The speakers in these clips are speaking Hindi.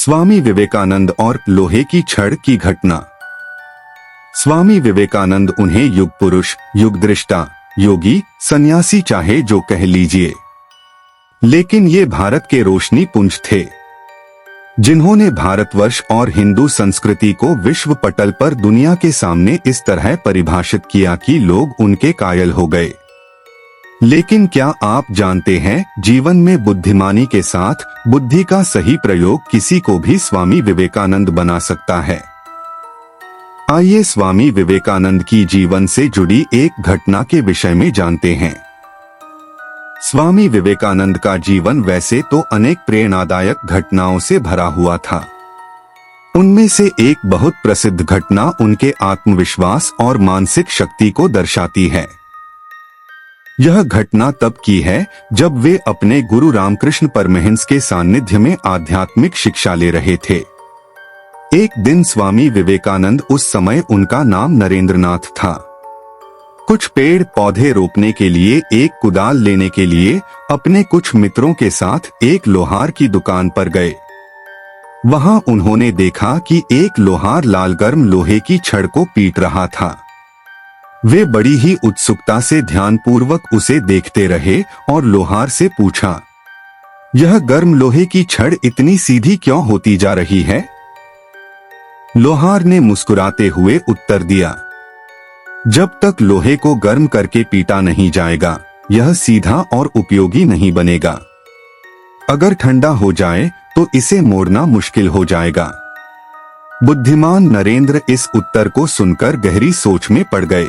स्वामी विवेकानंद और लोहे की छड़ की घटना। स्वामी विवेकानंद उन्हें युग पुरुष, युग दृष्टा, योगी, सन्यासी चाहे जो कह लीजिए, लेकिन ये भारत के रोशनी पुंज थे, जिन्होंने भारतवर्ष और हिंदू संस्कृति को विश्व पटल पर दुनिया के सामने इस तरह परिभाषित किया कि लोग उनके कायल हो गए। लेकिन क्या आप जानते हैं, जीवन में बुद्धिमानी के साथ बुद्धि का सही प्रयोग किसी को भी स्वामी विवेकानंद बना सकता है। आइए स्वामी विवेकानंद की जीवन से जुड़ी एक घटना के विषय में जानते हैं। स्वामी विवेकानंद का जीवन वैसे तो अनेक प्रेरणादायक घटनाओं से भरा हुआ था। उनमें से एक बहुत प्रसिद्ध घटना उनके आत्मविश्वास और मानसिक शक्ति को दर्शाती है। यह घटना तब की है जब वे अपने गुरु रामकृष्ण परमहंस के सानिध्य में आध्यात्मिक शिक्षा ले रहे थे। एक दिन स्वामी विवेकानंद, उस समय उनका नाम नरेंद्रनाथ था, कुछ पेड़ पौधे रोपने के लिए एक कुदाल लेने के लिए अपने कुछ मित्रों के साथ एक लोहार की दुकान पर गए। वहां उन्होंने देखा कि एक लोहार लाल गर्म लोहे की छड़ को पीट रहा था। वे बड़ी ही उत्सुकता से ध्यानपूर्वक उसे देखते रहे और लोहार से पूछा, यह गर्म लोहे की छड़ इतनी सीधी क्यों होती जा रही है? लोहार ने मुस्कुराते हुए उत्तर दिया, जब तक लोहे को गर्म करके पीटा नहीं जाएगा, यह सीधा और उपयोगी नहीं बनेगा। अगर ठंडा हो जाए तो इसे मोड़ना मुश्किल हो जाएगा। बुद्धिमान नरेंद्र इस उत्तर को सुनकर गहरी सोच में पड़ गए।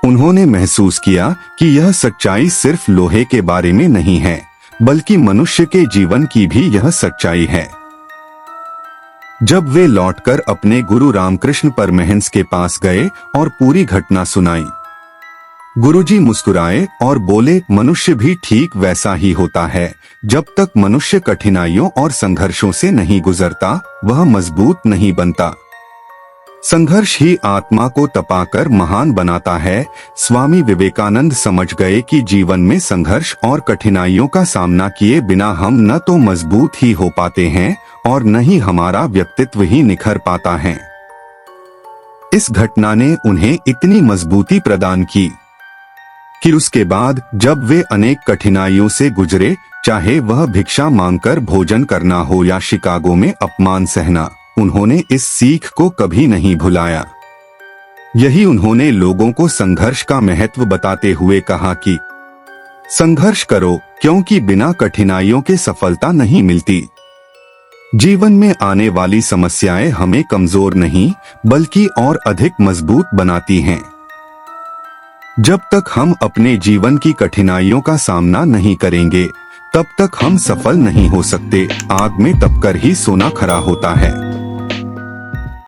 उन्होंने महसूस किया कि यह सच्चाई सिर्फ लोहे के बारे में नहीं है, बल्कि मनुष्य के जीवन की भी यह सच्चाई है। जब वे लौटकर अपने गुरु रामकृष्ण परमहंस के पास गए और पूरी घटना सुनाई, गुरुजी मुस्कुराए और बोले, मनुष्य भी ठीक वैसा ही होता है। जब तक मनुष्य कठिनाइयों और संघर्षों से नहीं गुजरता, वह मजबूत नहीं बनता। संघर्ष ही आत्मा को तपाकर महान बनाता है। स्वामी विवेकानंद समझ गए कि जीवन में संघर्ष और कठिनाइयों का सामना किए बिना हम न तो मजबूत ही हो पाते हैं और न ही हमारा व्यक्तित्व ही निखर पाता है। इस घटना ने उन्हें इतनी मजबूती प्रदान की कि उसके बाद जब वे अनेक कठिनाइयों से गुजरे, चाहे वह भिक्षा मांगकर भोजन करना हो या शिकागो में अपमान सहना, उन्होंने इस सीख को कभी नहीं भुलाया। यही उन्होंने लोगों को संघर्ष का महत्व बताते हुए कहा कि संघर्ष करो, क्योंकि बिना कठिनाइयों के सफलता नहीं मिलती। जीवन में आने वाली समस्याएं हमें कमजोर नहीं, बल्कि और अधिक मजबूत बनाती हैं। जब तक हम अपने जीवन की कठिनाइयों का सामना नहीं करेंगे, तब तक हम सफल नहीं हो सकते। आग में तपकर ही सोना खरा होता है।